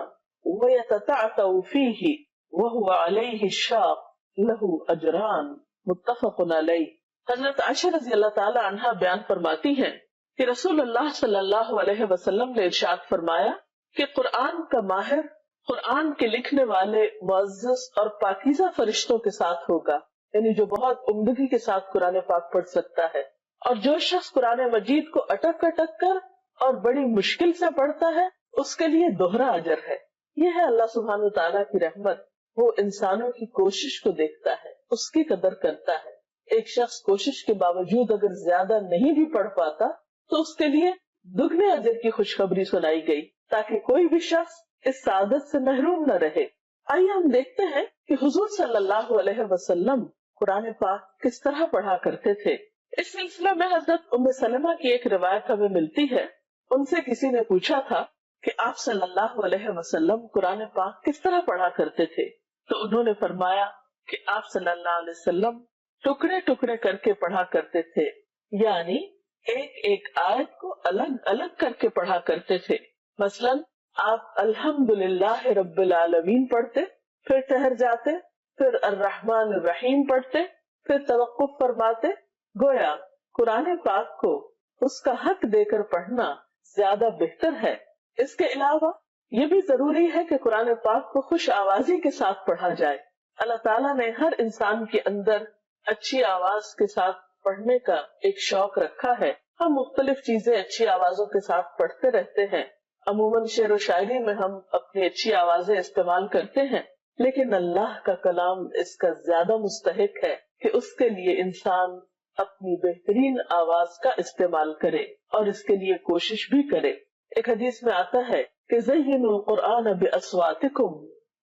ويتتعتع فيه وهو عليه الشاق له اجران، متفق علیہ۔ حضرت عائشہ رضی اللہ تعالی عنہا بیان فرماتی ہیں کہ رسول اللہ صلی اللہ علیہ وسلم نے ارشاد فرمایا کہ قرآن کا ماہر قرآن کے لکھنے والے معزز اور پاکیزہ فرشتوں کے ساتھ ہوگا، یعنی جو بہت عمدگی کے ساتھ قرآن پاک پڑھ سکتا ہے، اور جو شخص قرآن مجید کو اٹک اٹک کر اور بڑی مشکل سے پڑھتا ہے اس کے لیے دوہرا اجر ہے۔ یہ ہے اللہ سبحانہ وتعالیٰ کی رحمت، وہ انسانوں کی کوشش کو دیکھتا ہے، اس کی قدر کرتا ہے۔ ایک شخص کوشش کے باوجود اگر زیادہ نہیں بھی پڑھ پاتا تو اس کے لیے دگنے اجر کی خوشخبری سنائی گئی، تاکہ کوئی بھی شخص اس سعادت سے محروم نہ رہے۔ آئیے ہم دیکھتے ہیں کہ حضور صلی اللہ علیہ وسلم قرآن پاک کس طرح پڑھا کرتے تھے۔ اس سلسلے میں حضرت ام سلمہ کی ایک روایت ہمیں ملتی ہے، ان سے کسی نے پوچھا تھا کہ آپ صلی اللہ علیہ وسلم قرآن پاک کس طرح پڑھا کرتے تھے، تو انہوں نے فرمایا کہ آپ صلی اللہ علیہ وسلم ٹکڑے ٹکڑے کر کے پڑھا کرتے تھے، یعنی ایک ایک آیت کو الگ الگ کر کے پڑھا کرتے تھے۔ مثلا آپ الحمدللہ رب العالمین پڑھتے، پھر ٹھہر جاتے، پھر الرحمن الرحیم پڑھتے، پھر توقف فرماتے۔ گویا قرآن پاک کو اس کا حق دے کر پڑھنا زیادہ بہتر ہے۔ اس کے علاوہ یہ بھی ضروری ہے کہ قرآن پاک کو خوش آوازی کے ساتھ پڑھا جائے۔ اللہ تعالیٰ نے ہر انسان کے اندر اچھی آواز کے ساتھ پڑھنے کا ایک شوق رکھا ہے۔ ہم مختلف چیزیں اچھی آوازوں کے ساتھ پڑھتے رہتے ہیں، عموماً شعر و شاعری میں ہم اپنی اچھی آوازیں استعمال کرتے ہیں، لیکن اللہ کا کلام اس کا زیادہ مستحق ہے کہ اس کے لیے انسان اپنی بہترین آواز کا استعمال کرے اور اس کے لیے کوشش بھی کرے۔ ایک حدیث میں آتا ہے کہ زینوا القرآن باصواتکم،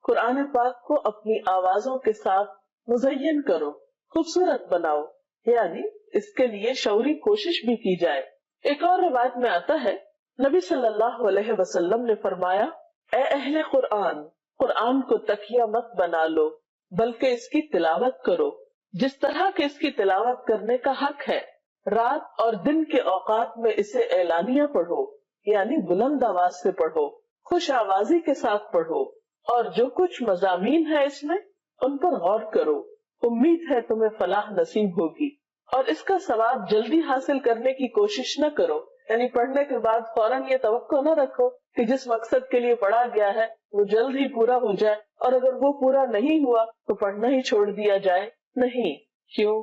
قرآن پاک کو اپنی آوازوں کے ساتھ مزین کرو، خوبصورت بناؤ، یعنی اس کے لیے شعوری کوشش بھی کی جائے۔ ایک اور روایت میں آتا ہے نبی صلی اللہ علیہ وسلم نے فرمایا، اے اہل قرآن، قرآن کو تکیہ مت بنا لو بلکہ اس کی تلاوت کرو، جس طرح کہ اس کی تلاوت کرنے کا حق ہے۔ رات اور دن کے اوقات میں اسے اعلانیہ پڑھو، یعنی بلند آواز سے پڑھو، خوش آوازی کے ساتھ پڑھو، اور جو کچھ مضامین ہے اس میں ان پر غور کرو، امید ہے تمہیں فلاح نصیب ہوگی۔ اور اس کا ثواب جلدی حاصل کرنے کی کوشش نہ کرو، یعنی پڑھنے کے بعد فوراً یہ توقع نہ رکھو کہ جس مقصد کے لیے پڑھا گیا ہے وہ جلد ہی پورا ہو جائے، اور اگر وہ پورا نہیں ہوا تو پڑھنا ہی چھوڑ دیا جائے۔ نہیں، کیوں؟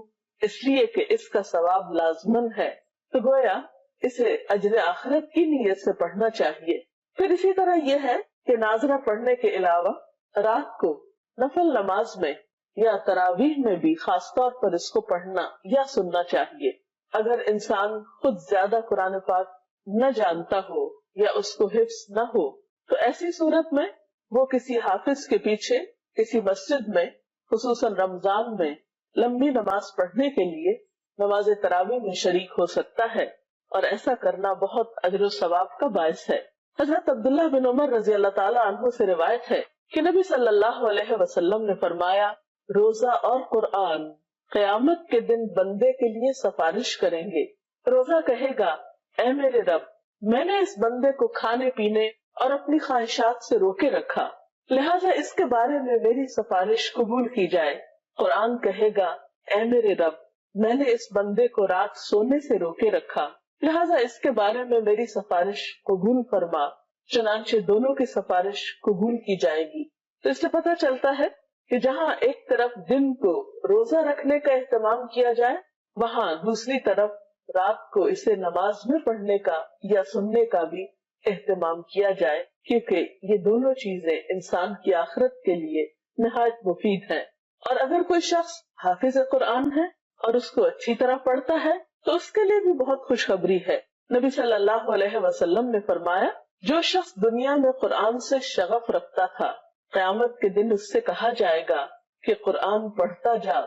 اس لیے کہ اس کا ثواب لازمن ہے، تو گویا اسے اجر آخرت کی نیت سے پڑھنا چاہیے۔ پھر اسی طرح یہ ہے کہ ناظرہ پڑھنے کے علاوہ رات کو نفل نماز میں یا تراویح میں بھی خاص طور پر اس کو پڑھنا یا سننا چاہیے۔ اگر انسان خود زیادہ قرآن پاک نہ جانتا ہو یا اس کو حفظ نہ ہو تو ایسی صورت میں وہ کسی حافظ کے پیچھے کسی مسجد میں خصوصاً رمضان میں لمبی نماز پڑھنے کے لیے نماز تراویح میں شریک ہو سکتا ہے، اور ایسا کرنا بہت اجر و ثواب کا باعث ہے۔ حضرت عبداللہ بن عمر رضی اللہ تعالیٰ عنہ سے روایت ہے کہ نبی صلی اللہ علیہ وسلم نے فرمایا، روزہ اور قرآن قیامت کے دن بندے کے لیے سفارش کریں گے۔ روزہ کہے گا، اے میرے رب، میں نے اس بندے کو کھانے پینے اور اپنی خواہشات سے روکے رکھا، لہٰذا اس کے بارے میں میری سفارش قبول کی جائے۔ قرآن کہے گا، اے میرے رب، میں نے اس بندے کو رات سونے سے روکے رکھا، لہٰذا اس کے بارے میں میری سفارش قبول فرما، چنانچہ دونوں کی سفارش قبول کی جائے گی۔ تو اس سے پتہ چلتا ہے کہ جہاں ایک طرف دن کو روزہ رکھنے کا اہتمام کیا جائے، وہاں دوسری طرف رات کو اسے نماز میں پڑھنے کا یا سننے کا بھی اہتمام کیا جائے، کیونکہ یہ دونوں چیزیں انسان کی آخرت کے لیے نہایت مفید ہیں۔ اور اگر کوئی شخص حافظ قرآن ہے اور اس کو اچھی طرح پڑھتا ہے تو اس کے لیے بھی بہت خوشخبری ہے۔ نبی صلی اللہ علیہ وسلم نے فرمایا، جو شخص دنیا میں قرآن سے شغف رکھتا تھا، قیامت کے دن اس سے کہا جائے گا کہ قرآن پڑھتا جا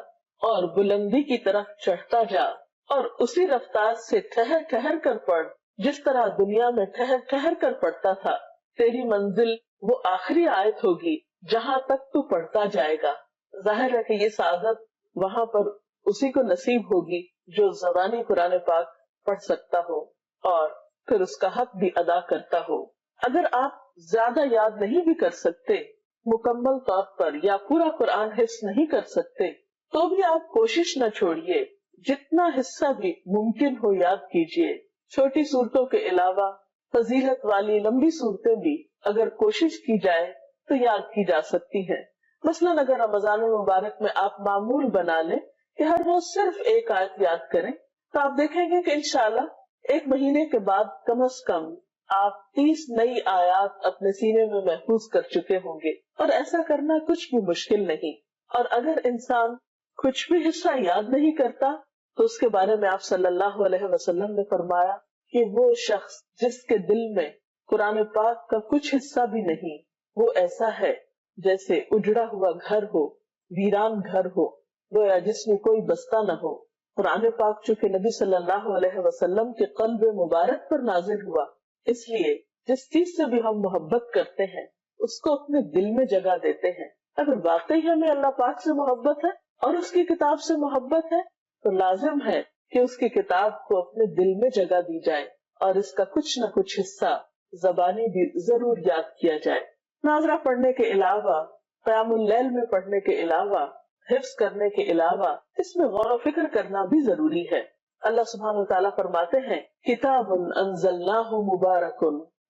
اور بلندی کی طرف چڑھتا جا، اور اسی رفتار سے ٹھہر ٹھہر کر پڑھ جس طرح دنیا میں ٹھہر ٹھہر کر پڑھتا تھا۔ تیری منزل وہ آخری آیت ہوگی جہاں تک تو پڑھتا جائے گا۔ ظاہر ہے کہ یہ سعادت وہاں پر اسی کو نصیب ہوگی جو زبانی قرآن پاک پڑھ سکتا ہو اور پھر اس کا حق بھی ادا کرتا ہو۔ اگر آپ زیادہ یاد نہیں بھی کر سکتے، مکمل طور پر یا پورا قرآن حفظ نہیں کر سکتے، تو بھی آپ کوشش نہ چھوڑیے، جتنا حصہ بھی ممکن ہو یاد کیجیے، چھوٹی صورتوں کے علاوہ فضیلت والی لمبی صورتیں بھی اگر کوشش کی جائے تو یاد کی جا سکتی ہیں. مثلاً اگر رمضان المبارک میں آپ معمول بنا لیں کہ ہر روز صرف ایک آیت یاد کریں تو آپ دیکھیں گے کہ انشاءاللہ ایک مہینے کے بعد کم از کم آپ 30 نئی آیات اپنے سینے میں محفوظ کر چکے ہوں گے، اور ایسا کرنا کچھ بھی مشکل نہیں. اور اگر انسان کچھ بھی حصہ یاد نہیں کرتا تو اس کے بارے میں آپ صلی اللہ علیہ وسلم نے فرمایا کہ وہ شخص جس کے دل میں قرآن پاک کا کچھ حصہ بھی نہیں، وہ ایسا ہے جیسے اجڑا ہوا گھر ہو، ویران گھر ہو، گویا جس میں کوئی بستہ نہ ہو. قرآن پاک چونکہ نبی صلی اللہ علیہ وسلم کے قلب مبارک پر نازل ہوا، اس لیے جس چیز سے بھی ہم محبت کرتے ہیں اس کو اپنے دل میں جگہ دیتے ہیں. اگر واقعی ہمیں اللہ پاک سے محبت ہے اور اس کی کتاب سے محبت ہے تو لازم ہے کہ اس کی کتاب کو اپنے دل میں جگہ دی جائے اور اس کا کچھ نہ کچھ حصہ زبانی بھی ضرور یاد کیا جائے. ناظرہ پڑھنے کے علاوہ، قیام اللیل میں پڑھنے کے علاوہ، حفظ کرنے کے علاوہ اس میں غور و فکر کرنا بھی ضروری ہے. اللہ سبحانہ وتعالیٰ فرماتے ہیں کتاب انزلناہ مبارک،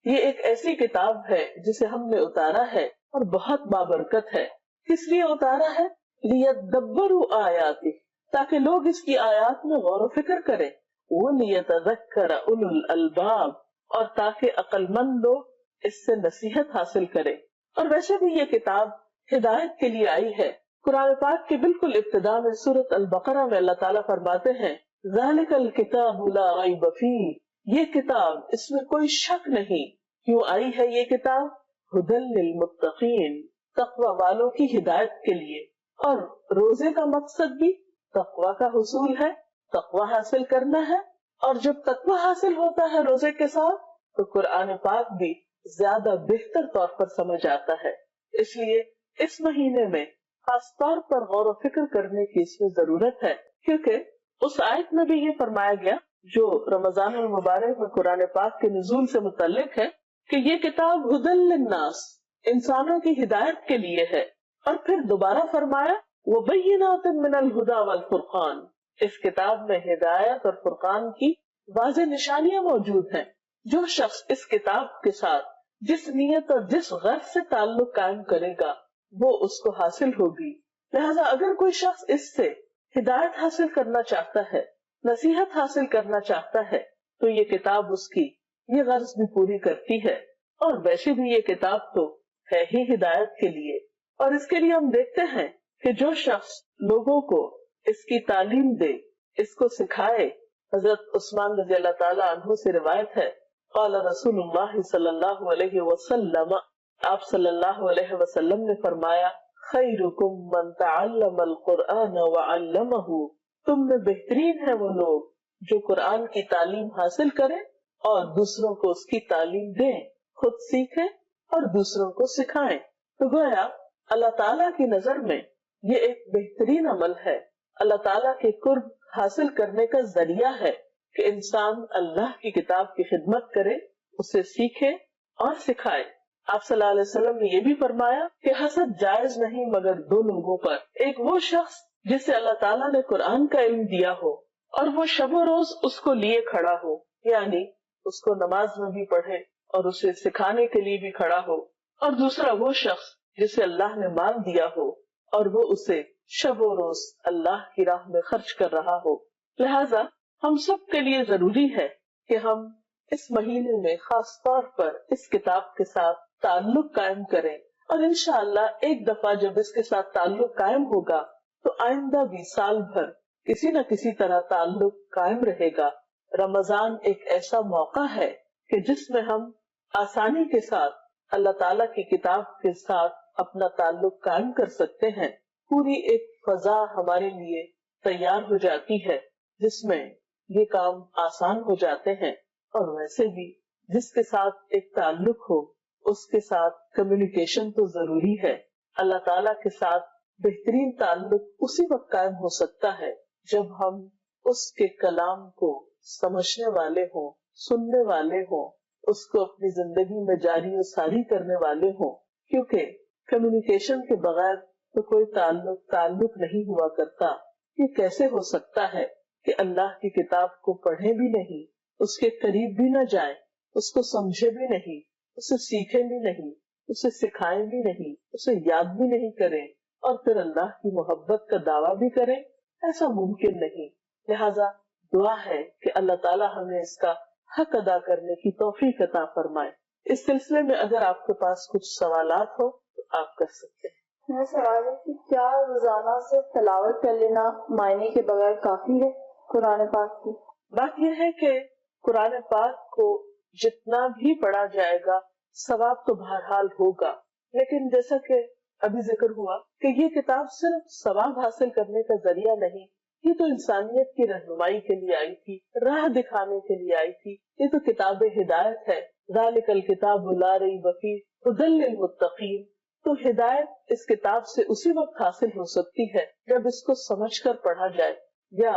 یہ ایک ایسی کتاب ہے جسے ہم نے اتارا ہے اور بہت بابرکت ہے. کس لیے اتارا ہے؟ لیدبروا آیاتہ، تاکہ لوگ اس کی آیات میں غور و فکر کریں. ولیتذکر اولو الالباب، اور تاکہ عقل مند لوگ اس سے نصیحت حاصل کریں. اور ویسے بھی یہ کتاب ہدایت کے لیے آئی ہے. قرآن پاک کے بالکل ابتدا میں سورۃ البقرہ میں اللہ تعالیٰ فرماتے ہیں ذالک الکتاب لا ریب فیہ، یہ کتاب اس میں کوئی شک نہیں. کیوں آئی ہے یہ کتاب؟ ھدی للمتقین، تقوی والوں کی ہدایت کے لیے. اور روزے کا مقصد بھی تقوی کا حصول ہے، تقوی حاصل کرنا ہے. اور جب تقوی حاصل ہوتا ہے روزے کے ساتھ تو قرآن پاک بھی زیادہ بہتر طور پر سمجھ آتا ہے. اس لیے اس مہینے میں خاص طور پر غور و فکر کرنے کی اس میں ضرورت ہے، کیونکہ اس آیت میں بھی یہ فرمایا گیا جو رمضان المبارک میں قرآن پاک کے نزول سے متعلق ہے کہ یہ کتاب ھدی للناس، انسانوں کی ہدایت کے لیے ہے. اور پھر دوبارہ فرمایا وبینات من الھدی والفرقان، اس کتاب میں ہدایت اور فرقان کی واضح نشانیاں موجود ہیں. جو شخص اس کتاب کے ساتھ جس نیت اور جس غرض سے تعلق قائم کرے گا وہ اس کو حاصل ہوگی. لہذا اگر کوئی شخص اس سے ہدایت حاصل کرنا چاہتا ہے، نصیحت حاصل کرنا چاہتا ہے، تو یہ کتاب اس کی یہ غرض بھی پوری کرتی ہے. اور ویسے بھی یہ کتاب تو ہے ہی ہدایت کے لیے. اور اس کے لیے ہم دیکھتے ہیں کہ جو شخص لوگوں کو اس کی تعلیم دے، اس کو سکھائے. حضرت عثمان رضی اللہ تعالیٰ عنہ سے روایت ہے قال رسول اللہ صلی اللہ علیہ وسلم، آپ صلی اللہ علیہ وسلم نے فرمایا خیرکم من تعلم القرآن وعلمہ، تم میں بہترین ہے وہ لوگ جو قرآن کی تعلیم حاصل کریں اور دوسروں کو اس کی تعلیم دیں، خود سیکھیں اور دوسروں کو سکھائیں. تو گویا اللہ تعالیٰ کی نظر میں یہ ایک بہترین عمل ہے، اللہ تعالیٰ کے قرب حاصل کرنے کا ذریعہ ہے کہ انسان اللہ کی کتاب کی خدمت کرے، اسے سیکھے اور سکھائے. آپ صلی اللہ علیہ وسلم نے یہ بھی فرمایا کہ حسد جائز نہیں مگر دو لوگوں پر، ایک وہ شخص جسے اللہ تعالیٰ نے قرآن کا علم دیا ہو اور وہ شب و روز اس کو لیے کھڑا ہو، یعنی اس کو نماز میں بھی پڑھے اور اسے سکھانے کے لیے بھی کھڑا ہو. اور دوسرا وہ شخص جسے اللہ نے مال دیا ہو اور وہ اسے شب و روز اللہ کی راہ میں خرچ کر رہا ہو. لہذا ہم سب کے لیے ضروری ہے کہ ہم اس مہینے میں خاص طور پر اس کتاب کے ساتھ تعلق قائم کریں، اور انشاءاللہ ایک دفعہ جب اس کے ساتھ تعلق قائم ہوگا تو آئندہ بھی سال بھر کسی نہ کسی طرح تعلق قائم رہے گا. رمضان ایک ایسا موقع ہے کہ جس میں ہم آسانی کے ساتھ اللہ تعالیٰ کی کتاب کے ساتھ اپنا تعلق قائم کر سکتے ہیں. پوری ایک فضا ہمارے لیے تیار ہو جاتی ہے جس میں یہ کام آسان ہو جاتے ہیں. اور ویسے بھی جس کے ساتھ ایک تعلق ہو اس کے ساتھ کمیونیکیشن تو ضروری ہے. اللہ تعالیٰ کے ساتھ بہترین تعلق اسی وقت قائم ہو سکتا ہے جب ہم اس کے کلام کو سمجھنے والے ہوں، سننے والے ہوں، اس کو اپنی زندگی میں جاری و ساری کرنے والے ہوں. کیونکہ کمیونیکیشن کے بغیر تو کوئی تعلق نہیں ہوا کرتا. یہ کیسے ہو سکتا ہے کہ اللہ کی کتاب کو پڑھیں بھی نہیں اس کے قریب بھی نہ جائیں، اس کو سمجھے بھی نہیں، اسے سیکھیں بھی نہیں، اسے سکھائیں بھی نہیں، اسے یاد بھی نہیں کریں اور پھر اللہ کی محبت کا دعویٰ بھی کریں، ایسا ممکن نہیں۔ لہذا دعا ہے کہ اللہ تعالیٰ ہمیں اس کا حق ادا کرنے کی توفیق عطا فرمائے۔ اس سلسلے میں اگر آپ کے پاس کچھ سوالات ہو تو آپ کر سکتے ہیں۔ میرا سوال ہے کہ کیا روزانہ سے تلاوت کر لینا معنی کے بغیر کافی ہے قرآن پاک کی؟ بات یہ ہے کہ قرآن پاک کو جتنا بھی پڑھا جائے گا ثواب تو بہرحال ہوگا، لیکن جیسا کہ ابھی ذکر ہوا کہ یہ کتاب صرف ثواب حاصل کرنے کا ذریعہ نہیں، یہ تو انسانیت کی رہنمائی کے لیے آئی تھی، راہ دکھانے کے لیے آئی تھی، یہ تو کتاب ہدایت ہے۔ ذالک الکتاب لا ریب فیہ ھدی للمتقین۔ تو ہدایت اس کتاب سے اسی وقت حاصل ہو سکتی ہے جب اس کو سمجھ کر پڑھا جائے یا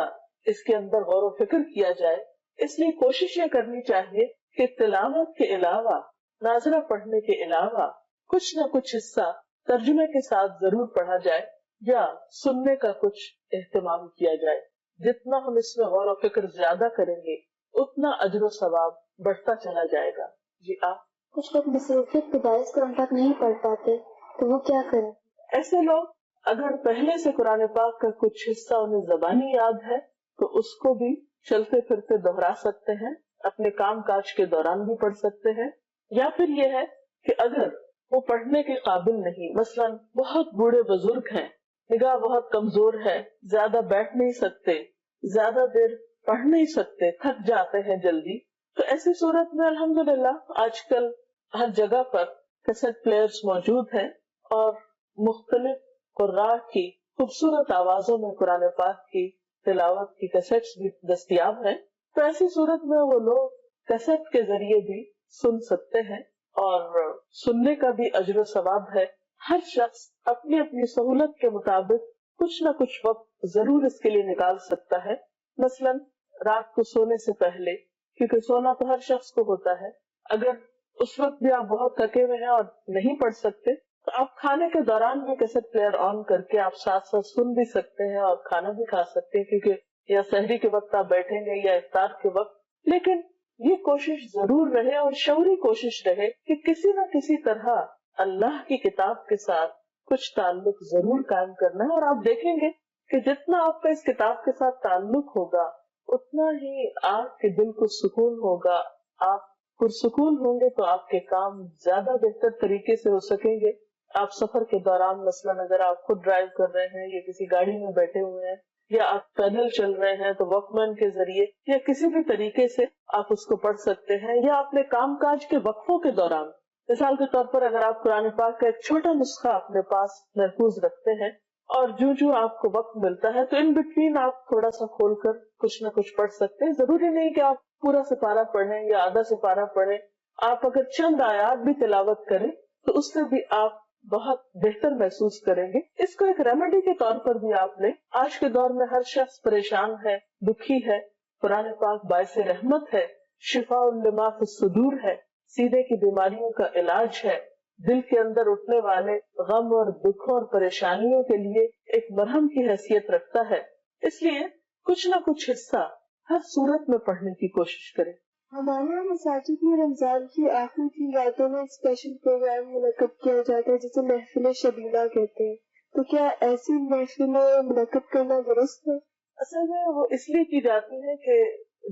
اس کے اندر غور و فکر کیا جائے۔ اس لیے کوشش یہ کرنی چاہیے کہ تلاوت کے علاوہ، ناظرہ پڑھنے کے علاوہ کچھ نہ کچھ حصہ ترجمے کے ساتھ ضرور پڑھا جائے یا سننے کا کچھ اہتمام کیا جائے۔ جتنا ہم اس میں غور و فکر زیادہ کریں گے اتنا اجر و ثواب بڑھتا چلا جائے گا۔ جی آپ؟ کچھ لوگ مصروفیت کے باعث قرآن پاک نہیں پڑھ پاتے تو وہ کیا کریں؟ ایسے لوگ اگر پہلے سے قرآن پاک کا کچھ حصہ انہیں زبانی یاد ہے تو اس کو بھی چلتے پھرتے دہرا سکتے ہیں، اپنے کام کاج کے دوران بھی پڑھ سکتے ہیں۔ یا پھر یہ ہے کہ اگر وہ پڑھنے کے قابل نہیں، مثلا بہت بوڑھے بزرگ ہیں، نگاہ بہت کمزور ہے، زیادہ بیٹھ نہیں سکتے، زیادہ دیر پڑھ نہیں سکتے، تھک جاتے ہیں جلدی، تو ایسی صورت میں الحمدللہ آج کل ہر جگہ پر کیسٹ پلیئرز موجود ہیں اور مختلف قراء کی خوبصورت آوازوں میں قرآن پاک کی تلاوت کی کیسٹس بھی دستیاب ہیں۔ تو ایسی صورت میں وہ لوگ کیسٹ کے ذریعے بھی سن سکتے ہیں اور سننے کا بھی اجر و ثواب ہے۔ ہر شخص اپنی اپنی سہولت کے مطابق کچھ نہ کچھ وقت ضرور اس کے لیے نکال سکتا ہے۔ مثلا رات کو سونے سے پہلے، کیونکہ سونا تو ہر شخص کو ہوتا ہے، اگر اس وقت بھی آپ بہت تھکے ہوئے ہیں اور نہیں پڑھ سکتے تو آپ کھانے کے دوران بھی کیسٹ پلیئر آن کر کے آپ ساتھ ساتھ سن بھی سکتے ہیں اور کھانا بھی کھا سکتے ہیں، کیونکہ یا سحری کے وقت آپ بیٹھیں گے یا افطار کے وقت۔ لیکن یہ کوشش ضرور رہے اور شعوری کوشش رہے کہ کسی نہ کسی طرح اللہ کی کتاب کے ساتھ کچھ تعلق ضرور قائم کرنا ہے، اور آپ دیکھیں گے کہ جتنا آپ کا اس کتاب کے ساتھ تعلق ہوگا اتنا ہی آپ کے دل کو سکون ہوگا، آپ پرسکون ہوں گے تو آپ کے کام زیادہ بہتر طریقے سے ہو سکیں گے۔ آپ سفر کے دوران مثلا اگر آپ خود ڈرائیو کر رہے ہیں یا کسی گاڑی میں بیٹھے ہوئے ہیں یا آپ پیدل چل رہے ہیں تو واک مین کے ذریعے یا کسی بھی طریقے سے آپ اس کو پڑھ سکتے ہیں، یا اپنے کام کاج کے وقفوں کے دوران، مثال کے طور پر اگر آپ قرآن پاک کا ایک چھوٹا نسخہ اپنے پاس محفوظ رکھتے ہیں اور جو آپ کو وقت ملتا ہے تو ان بٹوین آپ تھوڑا سا کھول کر کچھ نہ کچھ پڑھ سکتے ہیں۔ ضروری نہیں کہ آپ پورا سپارہ پڑھیں یا آدھا سپارہ پڑھیں، آپ اگر چند آیات بھی تلاوت کریں تو اس سے بھی آپ بہت بہتر محسوس کریں گے۔ اس کو ایک ریمیڈی کے طور پر بھی آپ لیں۔ آج کے دور میں ہر شخص پریشان ہے، دکھی ہے، قرآن پاک باعث رحمت ہے، شفاء لما فی الصدور ہے، سینے کی بیماریوں کا علاج ہے، دل کے اندر اٹھنے والے غم اور دکھوں اور پریشانیوں کے لیے ایک مرہم کی حیثیت رکھتا ہے۔ اس لیے کچھ نہ کچھ حصہ ہر صورت میں پڑھنے کی کوشش کریں۔ ہمارے یہاں مساجد میں رمضان کی آخری 3 راتوں میں اسپیشل پروگرام منعقد کیا جاتا ہے جسے محفل شبیلہ کہتے ہیں، تو کیا ایسی محفلیں منعقد کرنا درست ہے؟ اصل میں وہ اس لیے کی جاتی ہے کہ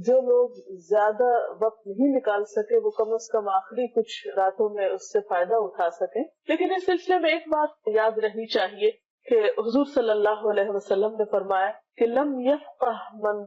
جو لوگ زیادہ وقت نہیں نکال سکے وہ کم از کم آخری کچھ راتوں میں اس سے فائدہ اٹھا سکیں۔ لیکن اس سلسلے میں ایک بات یاد رہنی چاہیے کہ حضور صلی اللہ علیہ وسلم نے فرمایا کہ لم یفقہ من